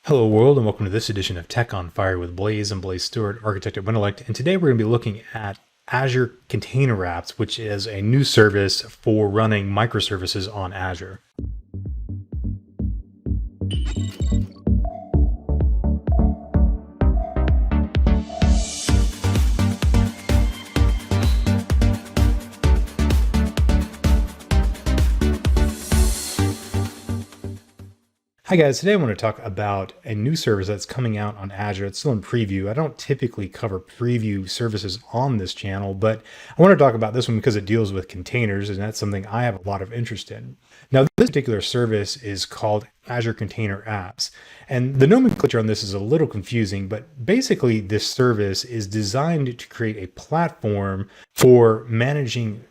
Hello world, and welcome to this edition of Tech on Fire with Blaze and Blaze Stewart, architect at Winterlect. And today we're going to be looking at Azure Container Apps, which is a new service for running microservices on Azure. Hi guys, today I want to talk about a new service that's coming out on Azure. It's still in preview. I don't typically cover preview services on this channel, but I want to talk about this one because it deals with containers, and that's something I have a lot of interest in. Now, this particular service is called Azure Container Apps, and the nomenclature on this is a little confusing, but basically this service is designed to create a platform for managing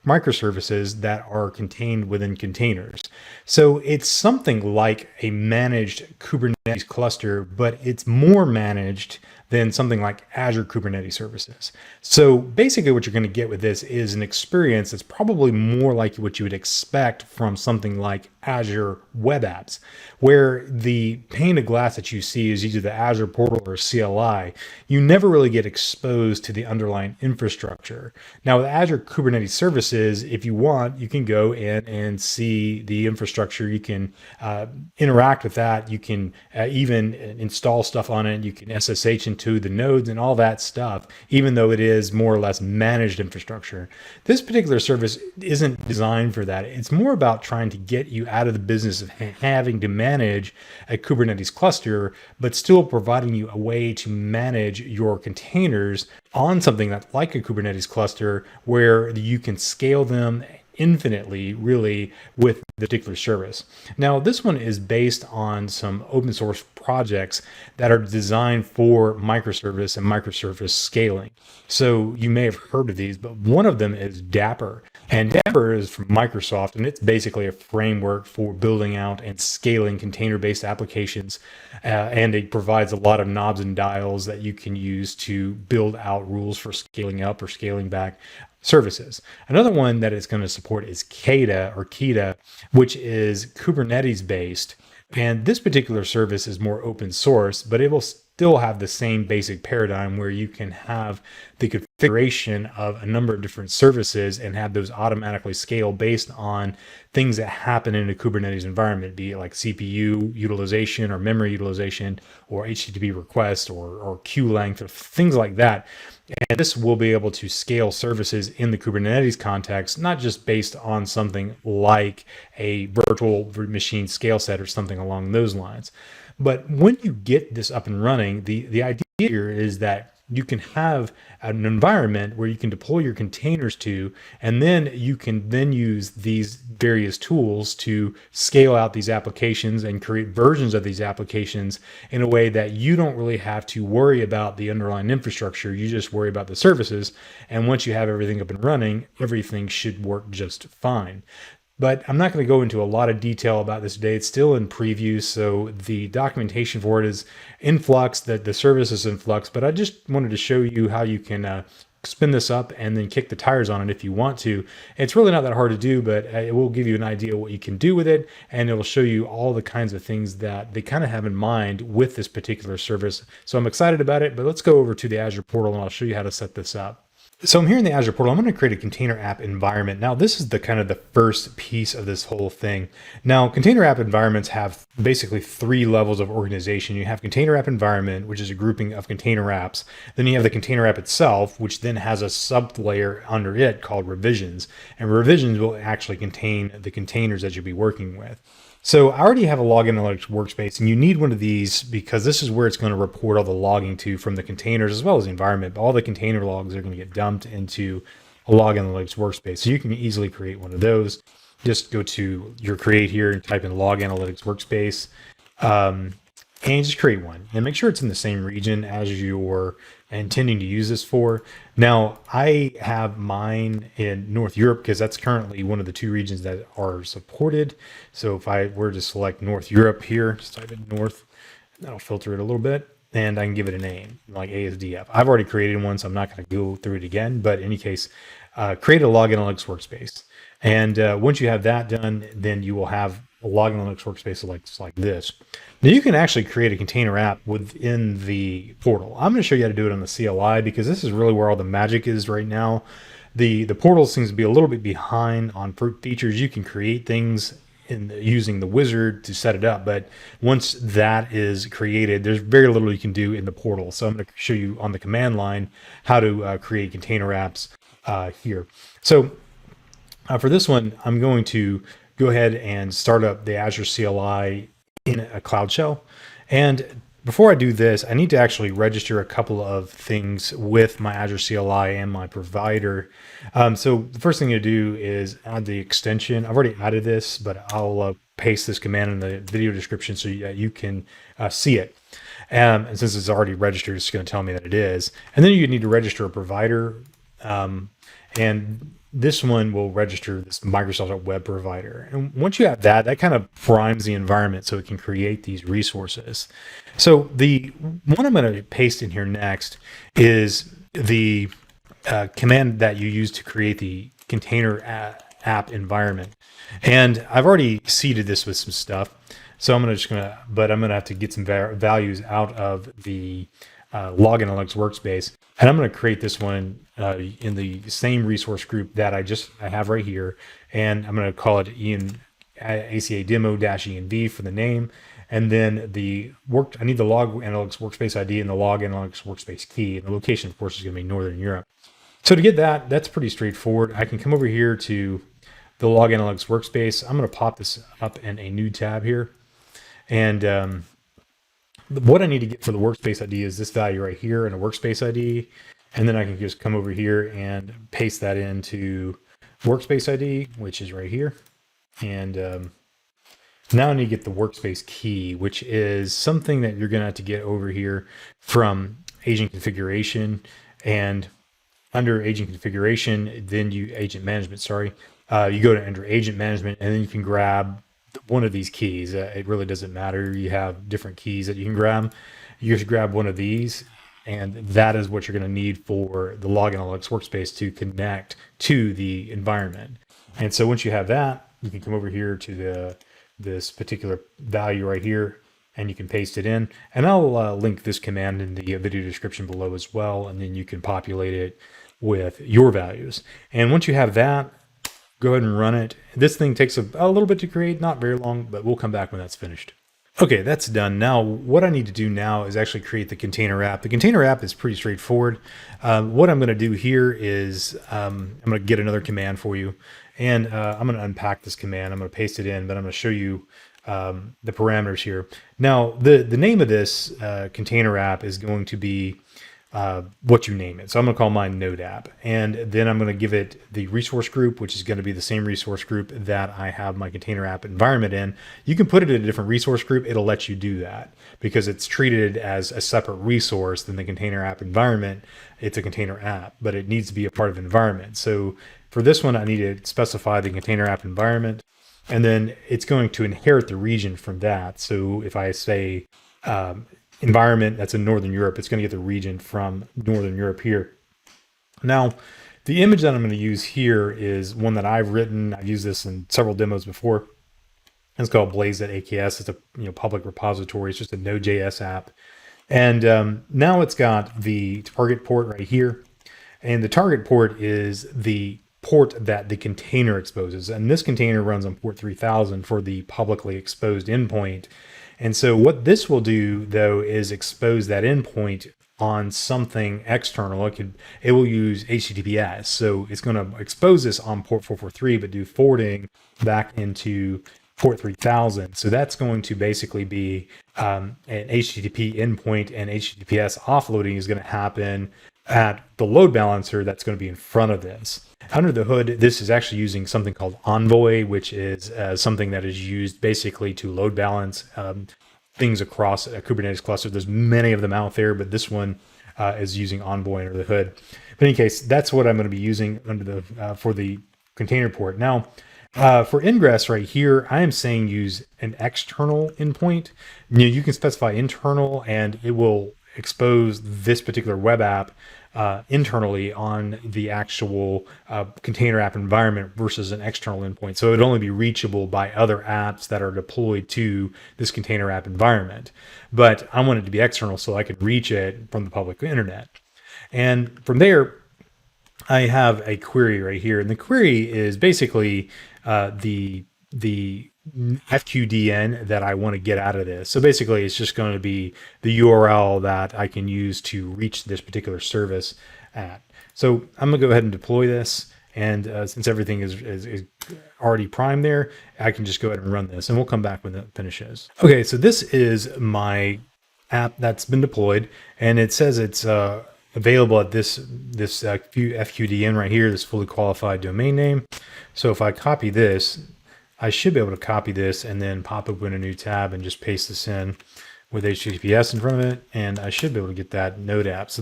microservices that are contained within containers. So it's something like a managed Kubernetes cluster, but it's more managed than something like Azure Kubernetes services. So basically what you're going to get with this is an experience that's probably more like what you would expect from something like Azure Web Apps, where the pane of glass that you see is either the Azure portal or CLI. You never really get exposed to the underlying infrastructure. Now with Azure Kubernetes services, if you want, you can go in and see the infrastructure. You can interact with that. You can even install stuff on it. You can SSH into the nodes and all that stuff, even though it is more or less managed infrastructure. This particular service isn't designed for that. It's more about trying to get you out of the business of having to manage a Kubernetes cluster, but still providing you a way to manage your containers on something that's like a Kubernetes cluster where you can scale them infinitely, really, with the particular service. Now, this one is based on some open source projects that are designed for microservice and microservice scaling. So you may have heard of these, but one of them is Dapper. And Dapper is from Microsoft, and it's basically a framework for building out and scaling container-based applications. And it provides a lot of knobs and dials that you can use to build out rules for scaling up or scaling back services. Another one that it's going to support is Keda, which is Kubernetes based. And this particular service is more open source, but it will still have the same basic paradigm where you can have the configuration of a number of different services and have those automatically scale based on things that happen in a Kubernetes environment, be it like CPU utilization or memory utilization or HTTP request or queue length or things like that. And this will be able to scale services in the Kubernetes context, not just based on something like a virtual machine scale set or something along those lines. But when you get this up and running, the idea here is that you can have an environment where you can deploy your containers to, and then you can then use these various tools to scale out these applications and create versions of these applications in a way that you don't really have to worry about the underlying infrastructure. You just worry about the services. And once you have everything up and running, everything should work just fine. But I'm not going to go into a lot of detail about this today. It's still in preview, so the documentation for it is in flux, that the service is in flux, but I just wanted to show you how you can spin this up and then kick the tires on it if you want to. It's really not that hard to do, but it will give you an idea of what you can do with it, and it will show you all the kinds of things that they kind of have in mind with this particular service. So I'm excited about it, but let's go over to the Azure portal and I'll show you how to set this up. So I'm here in the Azure portal. I'm going to create a container app environment. Now, this is the kind of the first piece of this whole thing. Now, container app environments have basically three levels of organization. You have container app environment, which is a grouping of container apps. Then you have the container app itself, which then has a sub layer under it called revisions. And revisions will actually contain the containers that you'll be working with. So I already have a log analytics workspace, and you need one of these because this is where it's going to report all the logging to from the containers as well as the environment. All the container logs are going to get dumped into a log analytics workspace. So you can easily create one of those. Just go to your create here and type in log analytics workspace. And just create one and make sure it's in the same region as you're intending to use this for. Now, I have mine in North Europe because that's currently one of the two regions that are supported. So if I were to select North Europe here, just type in North, that'll filter it a little bit, and I can give it a name like ASDF. I've already created one, so I'm not going to go through it again, but in any case, create a log analytics workspace. And once you have that done, then you will have a login Linux workspace like this. Now you can actually create a container app within the portal. I'm going to show you how to do it on the CLI because this is really where all the magic is right now. The portal seems to be a little bit behind on features. You can create things using the wizard to set it up, but once that is created, there's very little you can do in the portal. So I'm going to show you on the command line how to create container apps here. So for this one, I'm going to go ahead and start up the Azure CLI in a Cloud Shell. And before I do this, I need to actually register a couple of things with my Azure CLI and my provider. So the first thing to do is add the extension. I've already added this, but I'll paste this command in the video description so you can see it. And since it's already registered, it's going to tell me that it is. And then you need to register a provider. And this one will register this Microsoft.Web provider. And once you have that, that kind of primes the environment so it can create these resources. So the one I'm going to paste in here next is the command that you use to create the container app environment. And I've already seeded this with some stuff. So I'm going to have to get some values out of the login Linux workspace. And I'm going to create this one in the same resource group that I have right here. And I'm going to call it ACA demo-env for the name. And then I need the log analytics workspace ID and the log analytics workspace key. And the location, of course, is going to be Northern Europe. So to get that, that's pretty straightforward. I can come over here to the log analytics workspace. I'm going to pop this up in a new tab here. And what I need to get for the workspace ID is this value right here and a workspace ID. And then I can just come over here and paste that into workspace ID, which is right here. And now I need to get the workspace key, which is something that you're going to have to get over here from agent configuration. And under agent configuration, then agent management, you go to under agent management, and then you can grab one of these keys. It really doesn't matter. You have different keys that you can grab. You just grab one of these, and that is what you're going to need for the login Linux workspace to connect to the environment. And so once you have that, you can come over here to this particular value right here, and you can paste it in. And I'll link this command in the video description below as well, and then you can populate it with your values. And once you have that, go ahead and run it. This thing takes a little bit to create, not very long, but we'll come back when that's finished. Okay, that's done. Now, what I need to do now is actually create the container app. The container app is pretty straightforward. What I'm going to do here is I'm going to get another command for you, and I'm going to unpack this command. I'm going to paste it in, but I'm going to show you the parameters here. Now, the name of this container app is going to be what you name it. So I'm going to call mine node app, and then I'm going to give it the resource group, which is going to be the same resource group that I have my container app environment in. You can put it in a different resource group. It'll let you do that because it's treated as a separate resource than the container app environment. It's a container app, but it needs to be a part of the environment. So for this one, I need to specify the container app environment, and then it's going to inherit the region from that. So if I say, environment that's in Northern Europe, it's going to get the region from Northern Europe here. Now, the image that I'm going to use here is one that I've written. I've used this in several demos before. It's called blaze.aks. It's a public repository. It's just a Node.js app. And now it's got the target port right here. And the target port is the port that the container exposes. And this container runs on port 3000 for the publicly exposed endpoint. And so what this will do, though, is expose that endpoint on something external. It will use HTTPS. So it's going to expose this on port 443, but do forwarding back into port 3000. So that's going to basically be an HTTP endpoint, and HTTPS offloading is going to happen at the load balancer that's going to be in front of this. Under the hood, this is actually using something called Envoy, which is something that is used basically to load balance things across a Kubernetes cluster. There's many of them out there, but this one is using Envoy under the hood. But in any case, that's what I'm going to be using under the for the container port. Now, for ingress right here, I am saying use an external endpoint. You can specify internal, and it will expose this particular web app internally on the actual container app environment versus an external endpoint. So it would only be reachable by other apps that are deployed to this container app environment. But I want it to be external so I could reach it from the public internet. And from there, I have a query right here. And the query is basically the FQDN that I want to get out of this. So basically it's just going to be the URL that I can use to reach this particular service at. So I'm gonna go ahead and deploy this. And since everything is already primed there, I can just go ahead and run this and we'll come back when it finishes. Okay, so this is my app that's been deployed and it says it's available at this FQDN right here, this fully qualified domain name. So if I copy this, I should be able to copy this and then pop open a new tab and just paste this in with HTTPS in front of it. And I should be able to get that Node app. So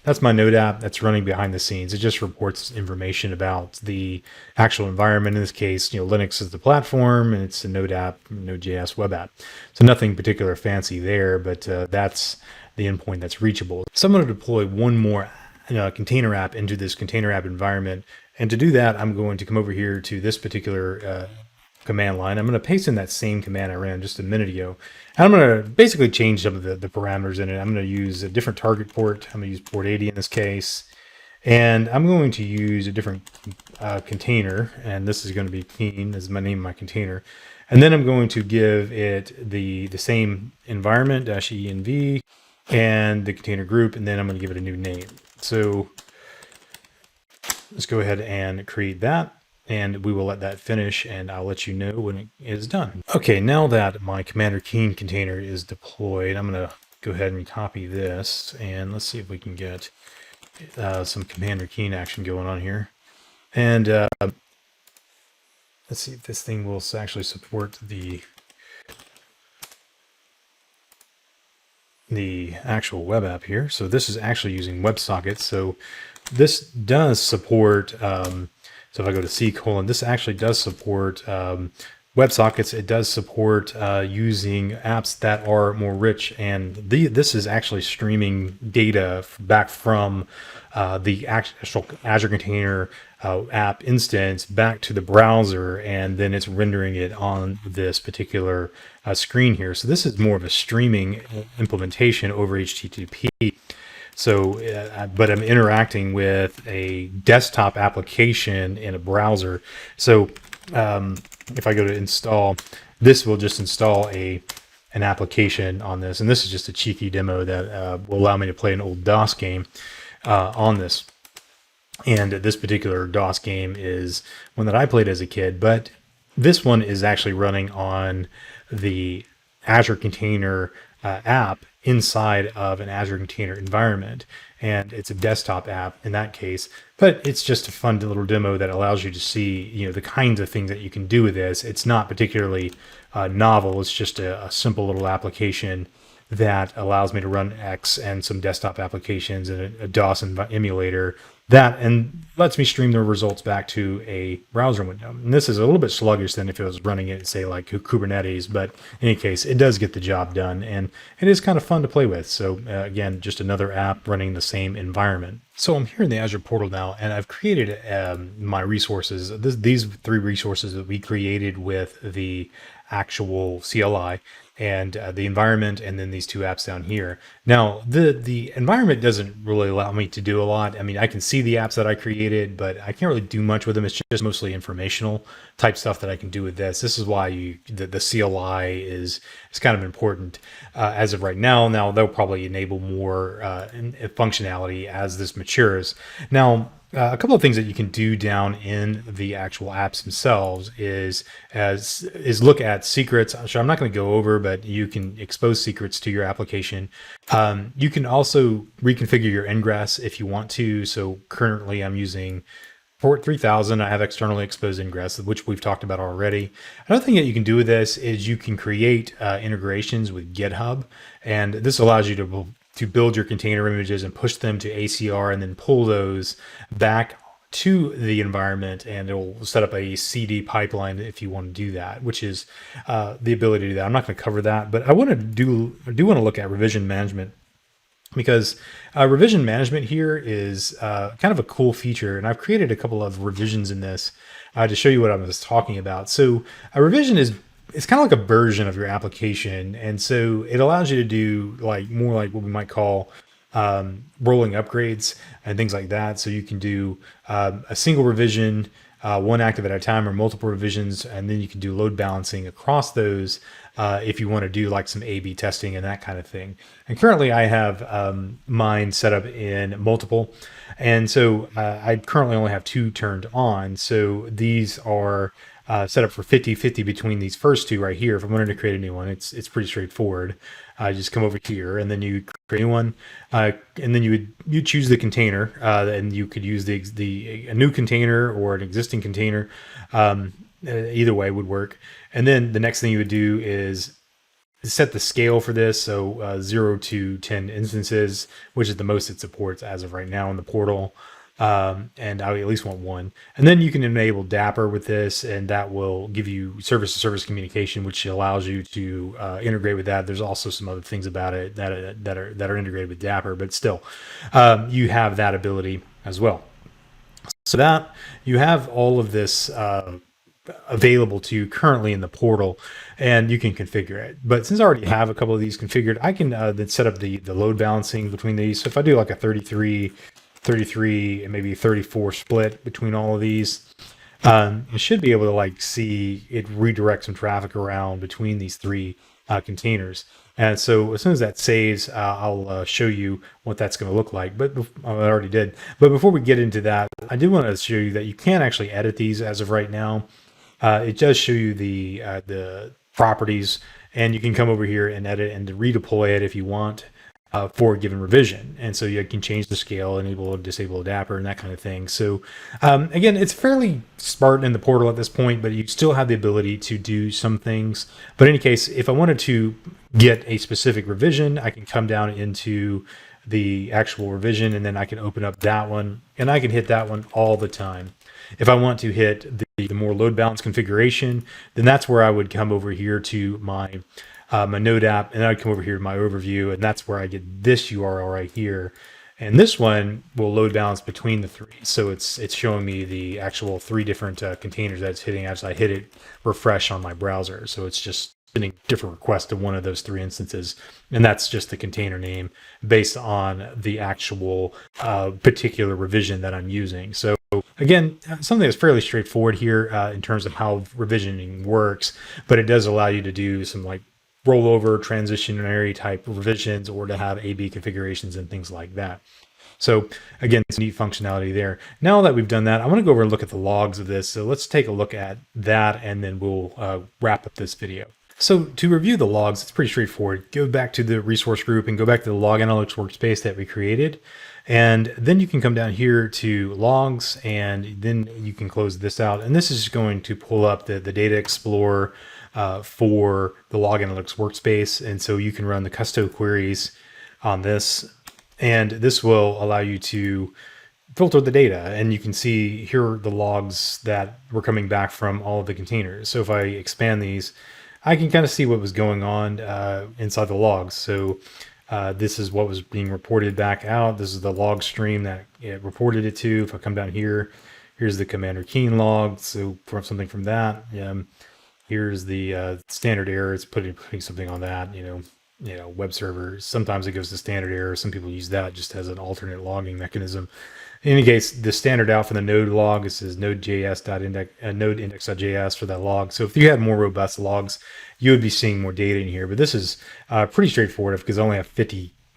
that's my Node app that's running behind the scenes. It just reports information about the actual environment. In this case, Linux is the platform and it's a Node app, Node.js web app. So nothing particular fancy there, but that's the endpoint that's reachable. So I'm going to deploy one more container app into this container app environment. And to do that, I'm going to come over here to this particular command line. I'm going to paste in that same command I ran just a minute ago. And I'm going to basically change some of the parameters in it. I'm going to use a different target port. I'm going to use port 80 in this case. And I'm going to use a different container. And this is going to be Keen, this is my name of my container. And then I'm going to give it the same environment, -env, and the container group. And then I'm going to give it a new name. So let's go ahead and create that. And we will let that finish and I'll let you know when it is done. Okay, now that my Commander Keen container is deployed, I'm going to go ahead and copy this and let's see if we can get some Commander Keen action going on here. And let's see if this thing will actually support the actual web app here. So this is actually using WebSockets. So this does support so if I go to C:, this actually does support WebSockets. It does support using apps that are more rich. And this is actually streaming data back from the actual Azure Container app instance back to the browser. And then it's rendering it on this particular screen here. So this is more of a streaming implementation over HTTP. So, but I'm interacting with a desktop application in a browser. So if I go to install, this will just install an application on this. And this is just a cheeky demo that will allow me to play an old DOS game on this. And this particular DOS game is one that I played as a kid, but this one is actually running on the Azure Container app inside of an Azure Container environment. And it's a desktop app in that case, but it's just a fun little demo that allows you to see, the kinds of things that you can do with this. It's not particularly novel. It's just a simple little application that allows me to run X and some desktop applications and a DOS emulator and lets me stream the results back to a browser window. And this is a little bit sluggish than if it was running it, say, like Kubernetes, but in any case, it does get the job done and it is kind of fun to play with. So again, just another app running the same environment. So I'm here in the Azure portal now, and I've created my resources. These 3 resources that we created with the actual CLI and the environment, and then these 2 apps down here. Now, the environment doesn't really allow me to do a lot. I mean, I can see the apps that I created, but I can't really do much with them. It's just mostly informational type stuff that I can do with this. This is why the CLI is kind of important as of right now. Now, they'll probably enable more functionality as this matures. Now, a couple of things that you can do down in the actual apps themselves is look at secrets. So I'm not going to go over, but you can expose secrets to your application. You can also reconfigure your ingress if you want to. So currently I'm using port 3000. I have externally exposed ingress, which we've talked about already. Another thing that you can do with this is you can create integrations with Github, and this allows you to build your container images and push them to ACR and then pull those back to the environment, and it will set up a CD pipeline if you want to do that, which is the ability to do that. I'm not going to cover that, but I want to do want to look at revision management because revision management here is kind of a cool feature. And I've created a couple of revisions in this to show you what I was talking about. So a revision is it's kind of like a version of your application. And so it allows you to do like more like what we might call rolling upgrades and things like that. So you can do a single revision, one active at a time, or multiple revisions, and then you can do load balancing across those if you want to do like some A/B testing and that kind of thing. And currently I have mine set up in multiple. And so I currently only have 2 turned on. So these are set up for 50-50 between these first 2 right here. If I wanted to create a new one, it's pretty straightforward. Just come over here and then you create a new one, and then you choose the container, and you could use a new container or an existing container. Either way would work. And then the next thing you would do is set the scale for this. So 0 to 10 instances, which is the most it supports as of right now in the portal. And I at least want 1. And then you can enable Dapper with this, and that will give you service-to-service communication, which allows you to integrate with that. There's also some other things about it that are integrated with Dapper, but still, you have that ability as well. So that you have all of this available to you currently in the portal, and you can configure it. But since I already have a couple of these configured, I can then set up the load balancing between these. So if I do like a 33 and maybe 34 split between all of these, you should be able to like see it redirect some traffic around between these 3 containers. And so as soon as that saves, I'll show you what that's going to look like. But I already did. But before we get into that, I did want to show you that you can actually edit these as of right now. It does show you the properties, and you can come over here and edit and redeploy it if you want for a given revision. And so you can change the scale, enable or disable Dapper, and that kind of thing. So again, it's fairly spartan in the portal at this point, but you still have the ability to do some things. But in any case, if I wanted to get a specific revision, I can come down into the actual revision, and then I can open up that one, and I can hit that one all the time. If I want to hit the more load balance configuration, then that's where I would come over here to my node app, and I'd come over here to my overview, and that's where I get this URL right here. And this one will load balance between the 3. So it's showing me the actual 3 different containers that it's hitting as I hit it refresh on my browser. So it's just sending different requests to one of those 3 instances. And that's just the container name based on the actual particular revision that I'm using. So again, something that's fairly straightforward here in terms of how revisioning works, but it does allow you to do some like rollover transitionary type revisions, or to have A/B configurations and things like that. So again, it's neat functionality there. Now that we've done that, I want to go over and look at the logs of this. So let's take a look at that, and then we'll wrap up this video. So to review the logs, it's pretty straightforward. Go back to the resource group and go back to the log analytics workspace that we created. And then you can come down here to logs, and then you can close this out. And this is going to pull up the Data Explorer for the log analytics workspace. And so you can run the custom queries on this, and this will allow you to filter the data, and you can see here are the logs that were coming back from all of the containers. So if I expand these, I can kind of see what was going on inside the logs. So this is what was being reported back out. This is the log stream that it reported it to. If I come down here, here's the Commander Keen log. So from something from that, here's the standard error. It's putting something on that, web server. Sometimes it goes to standard error. Some people use that just as an alternate logging mechanism. In any case, the standard out for the node log is node.index.js for that log. So if you had more robust logs, you would be seeing more data in here. But this is pretty straightforward because I only have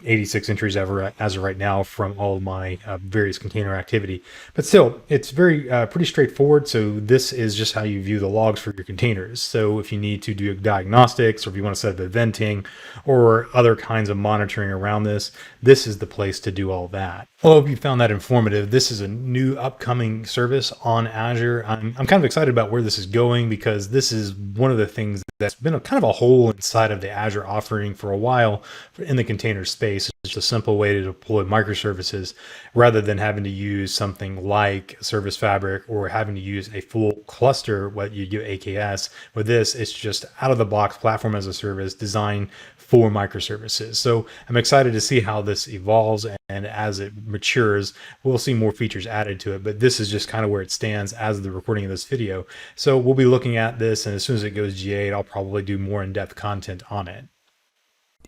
86 entries as of right now from all of my various container activity. But still, it's pretty straightforward. So this is just how you view the logs for your containers. So if you need to do diagnostics, or if you want to set up eventing or other kinds of monitoring around this, this is the place to do all that. Well, I hope you found that informative. This is a new upcoming service on Azure. I'm kind of excited about where this is going, because this is one of the things that's been kind of a hole inside of the Azure offering for a while in the container space. It's a simple way to deploy microservices rather than having to use something like Service Fabric or having to use a full cluster, what you do AKS. With this, it's just out of the box platform as a service designed for microservices. So I'm excited to see how this evolves, and as it matures, we'll see more features added to it. But this is just kind of where it stands as of the recording of this video. So we'll be looking at this, and as soon as it goes GA, I'll probably do more in-depth content on it.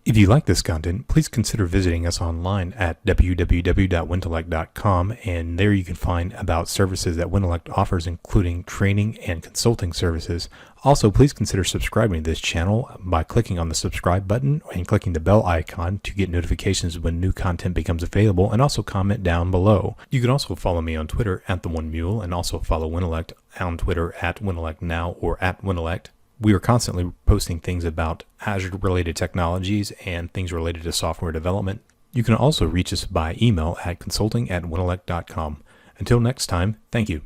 If you like this content, please consider visiting us online at www.wintellect.com, and there you can find about services that Wintellect offers, including training and consulting services. Also, please consider subscribing to this channel by clicking on the subscribe button and clicking the bell icon to get notifications when new content becomes available, and also comment down below. You can also follow me on Twitter at @TheOneMule, and also follow Wintellect on Twitter at WintellectNow or at Wintellect. We are constantly posting things about Azure-related technologies and things related to software development. You can also reach us by email at consulting@wintellect.com. Until next time, thank you.